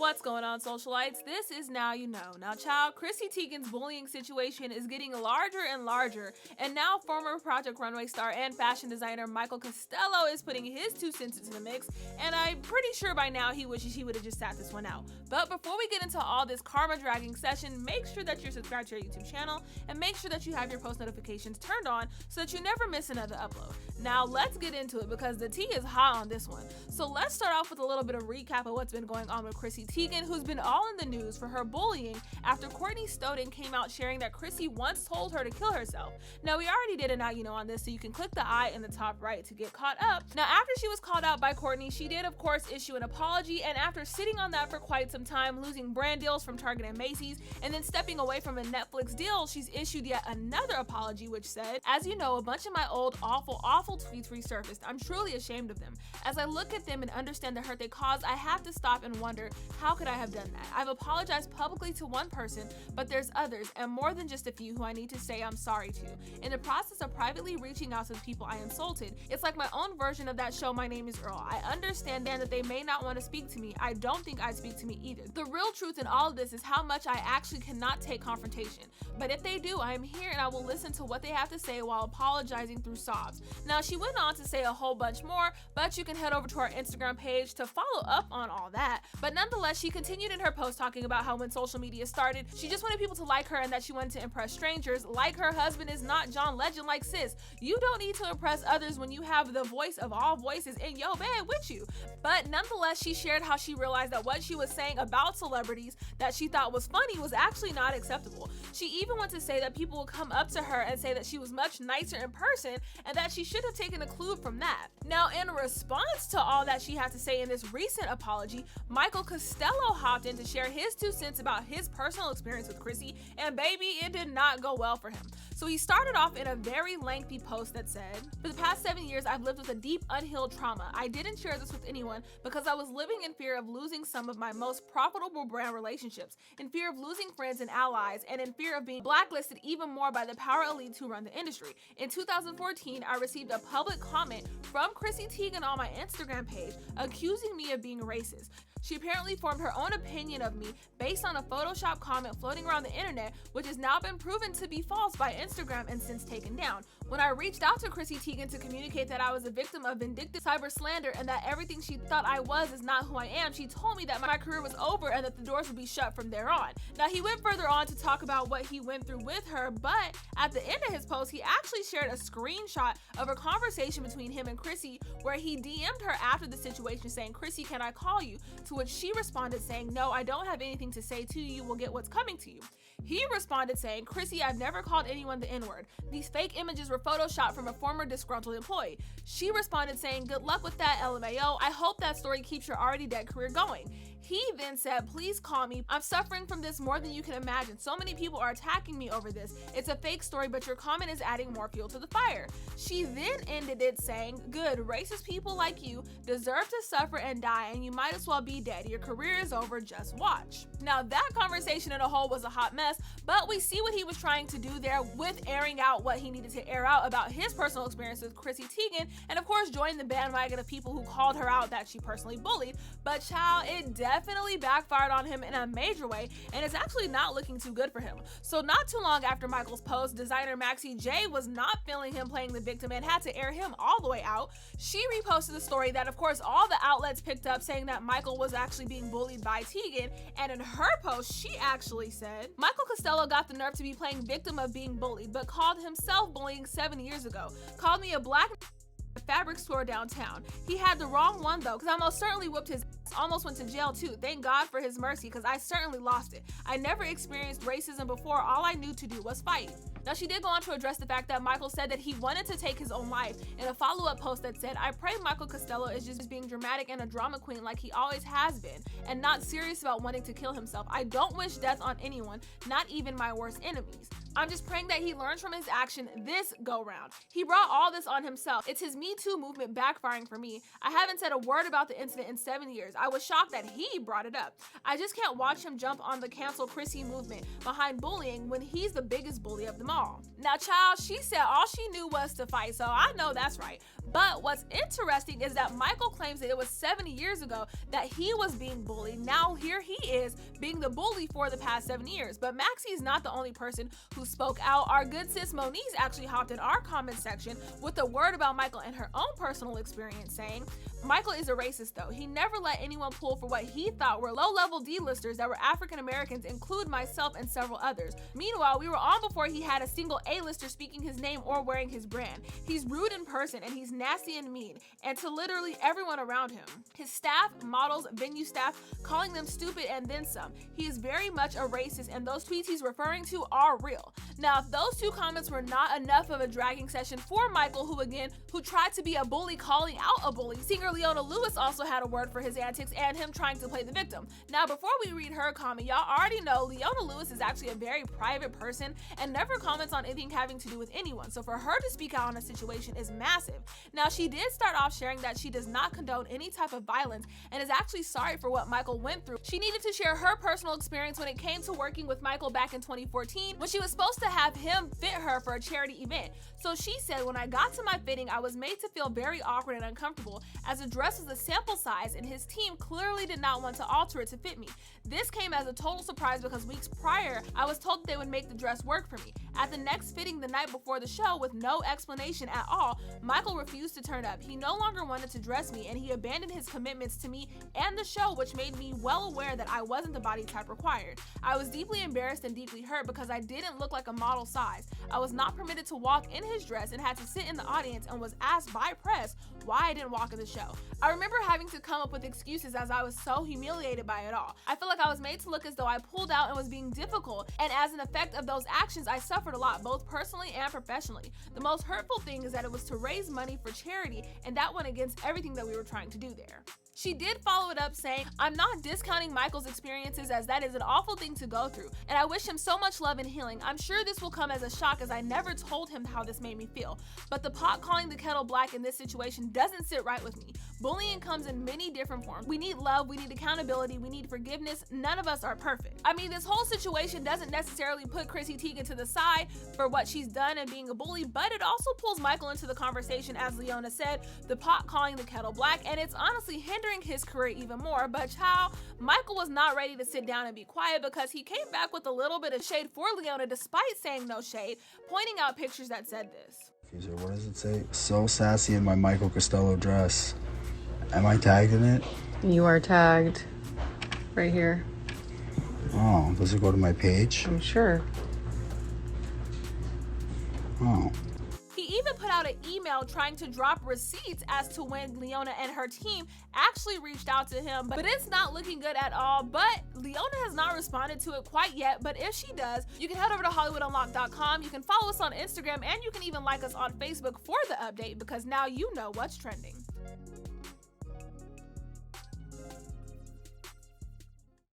What's going on, socialites? This is Now You Know. Now, child, Chrissy Teigen's bullying situation is getting larger and larger, and now former Project Runway star and fashion designer Michael Costello is putting his 2 cents into the mix, and I'm pretty sure by now he wishes he would have just sat this one out. But before we get into all this karma-dragging session, make sure that you're subscribed to our YouTube channel, and make sure that you have your post notifications turned on so that you never miss another upload. Now, let's get into it because the tea is hot on this one. So let's start off with a little bit of recap of what's been going on with Chrissy Teigen, who's been all in the news for her bullying after Courtney Stodden came out sharing that Chrissy once told her to kill herself. Now, we already did a Now You Know on this, so you can click the I in the top right to get caught up. Now, after she was called out by Courtney, she did of course issue an apology, and after sitting on that for quite some time, losing brand deals from Target and Macy's, and then stepping away from a Netflix deal, she's issued yet another apology which said, "As you know, a bunch of my old awful tweets resurfaced. I'm truly ashamed of them. As I look at them and understand the hurt they caused, I have to stop and wonder, how could I have done that? I've apologized publicly to one person, but there's others, and more than just a few, who I need to say I'm sorry to. In the process of privately reaching out to the people I insulted, it's like my own version of that show, My Name is Earl. I understand then that they may not want to speak to me. I don't think I'd speak to me either. The real truth in all of this is how much I actually cannot take confrontation. But if they do, I am here and I will listen to what they have to say while apologizing through sobs." Now, she went on to say a whole bunch more, but you can head over to our Instagram page to follow up on all that. But nonetheless, she continued in her post talking about how when social media started, she just wanted people to like her and that she wanted to impress strangers. Like her husband is not John Legend like sis. You don't need to impress others when you have the voice of all voices in your bed with you. But nonetheless, she shared how she realized that what she was saying about celebrities that she thought was funny was actually not acceptable. She even went to say that people would come up to her and say that she was much nicer in person and that she should have taken a clue from that. Now, in response to all that she had to say in this recent apology, Michael Costello hopped in to share his 2 cents about his personal experience with Chrissy, and baby, it did not go well for him. So he started off in a very lengthy post that said, "For the past 7 years, I've lived with a deep, unhealed trauma. I didn't share this with anyone because I was living in fear of losing some of my most profitable brand relationships, in fear of losing friends and allies, and in fear of being blacklisted even more by the power elites who run the industry. In 2014, I received a public comment from Chrissy Teigen on my Instagram page accusing me of being racist. She apparently formed her own opinion of me based on a Photoshop comment floating around the internet, which has now been proven to be false by Instagram and since taken down. When I reached out to Chrissy Teigen to communicate that I was a victim of vindictive cyber slander and that everything she thought I was is not who I am, she told me that my career was over and that the doors would be shut from there on." Now, he went further on to talk about what he went through with her, but at the end of his post, he actually shared a screenshot of a conversation between him and Chrissy where he DM'd her after the situation saying, "Chrissy, can I call you?" To which she responded saying, "No, I don't have anything to say to you. You will get what's coming to you." He responded saying, "Chrissy, I've never called anyone the N-word. These fake images were photoshopped from a former disgruntled employee." She responded saying, "Good luck with that, LMAO. I hope that story keeps your already dead career going." He then said, "Please call me. I'm suffering from this more than you can imagine. So many people are attacking me over this. It's a fake story, but your comment is adding more fuel to the fire." She then ended it saying, "Good, racist people like you deserve to suffer and die, and you might as well be dead. Your career is over, just watch." Now, that conversation in a whole was a hot mess, but we see what he was trying to do there with airing out what he needed to air out about his personal experience with Chrissy Teigen, and of course joined the bandwagon of people who called her out that she personally bullied. But child, it definitely backfired on him in a major way, and it's actually not looking too good for him. So not too long after Michael's post, designer Maxi J was not feeling him playing the victim and had to air him all the way out. She reposted the story that of course all the outlets picked up, saying that Michael was actually being bullied by Teigen, and in her post she actually said, "Michael Costello got the nerve to be playing victim of being bullied, but called himself bullying 7 years ago. Called me a black fabric store downtown. He had the wrong one though, because I most certainly whooped his ass. Almost went to jail too. Thank God for his mercy, because I certainly lost it. I never experienced racism before. All I knew to do was fight." Now, she did go on to address the fact that Michael said that he wanted to take his own life in a follow-up post that said, "I pray Michael Costello is just being dramatic and a drama queen like he always has been, and not serious about wanting to kill himself. I don't wish death on anyone, not even my worst enemies. I'm just praying that he learns from his action this go-round. He brought all this on himself. It's his Me Too movement backfiring for me. I haven't said a word about the incident in 7 years. I was shocked that he brought it up. I just can't watch him jump on the cancel Chrissy movement behind bullying when he's the biggest bully of them all." Now, child, she said all she knew was to fight, so I know that's right. But what's interesting is that Michael claims that it was 70 years ago that he was being bullied. Now here he is being the bully for the past 7 years. But Maxie is not the only person who spoke out. Our good sis Moniz actually hopped in our comment section with a word about Michael and her own personal experience, saying, Michael is a racist though. He never let anyone pull for what he thought were low-level D-listers that were African Americans, include myself and several others. Meanwhile, we were on before he had a single A-lister speaking his name or wearing his brand. He's rude in person and he's nasty and mean, and to literally everyone around him. His staff, models, venue staff, calling them stupid and then some. He is very much a racist, and those tweets he's referring to are real. Now, if those two comments were not enough of a dragging session for Michael, who tried to be a bully calling out a bully, singer Leona Lewis also had a word for his antics and him trying to play the victim. Now, before we read her comment, y'all already know Leona Lewis is actually a very private person and never comments on anything having to do with anyone, so for her to speak out on a situation is massive. Now, she did start off sharing that she does not condone any type of violence and is actually sorry for what Michael went through. She needed to share her personal experience when it came to working with Michael back in 2014 when she was supposed to have him fit her for a charity event. So she said, when I got to my fitting, I was made to feel very awkward and uncomfortable as the dress was a sample size and his team clearly did not want to alter it to fit me. This came as a total surprise because weeks prior, I was told that they would make the dress work for me. At the next fitting the night before the show, with no explanation at all, Michael refused to turn up. He no longer wanted to dress me and he abandoned his commitments to me and the show, which made me well aware that I wasn't the body type required. I was deeply embarrassed and deeply hurt because I didn't look like a model size. I was not permitted to walk in his dress and had to sit in the audience and was asked by press why I didn't walk in the show. I remember having to come up with excuses as I was so humiliated by it all. I feel like I was made to look as though I pulled out and was being difficult, and as an effect of those actions, I suffered a lot, both personally and professionally. The most hurtful thing is that it was to raise money for charity, and that went against everything that we were trying to do there. She did follow it up saying, I'm not discounting Michael's experiences as that is an awful thing to go through, and I wish him so much love and healing. I'm sure this will come as a shock as I never told him how this made me feel, but the pot calling the kettle black in this situation doesn't sit right with me. Bullying comes in many different forms. We need love, we need accountability, we need forgiveness. None of us are perfect. I mean, this whole situation doesn't necessarily put Chrissy Teigen to the side for what she's done and being a bully, but it also pulls Michael into the conversation, as Leona said, the pot calling the kettle black, and it's honestly hindering his career even more. But child, Michael was not ready to sit down and be quiet because he came back with a little bit of shade for Leona despite saying no shade, pointing out pictures that said this. What does it say? So sassy in my Michael Costello dress. Am I tagged in it? You are tagged right here. Oh, does it go to my page? I'm sure. Oh. He even put out an email trying to drop receipts as to when Leona and her team actually reached out to him, but it's not looking good at all. But Leona has not responded to it quite yet, but if she does, you can head over to HollywoodUnlocked.com, you can follow us on Instagram, and you can even like us on Facebook for the update because now you know what's trending.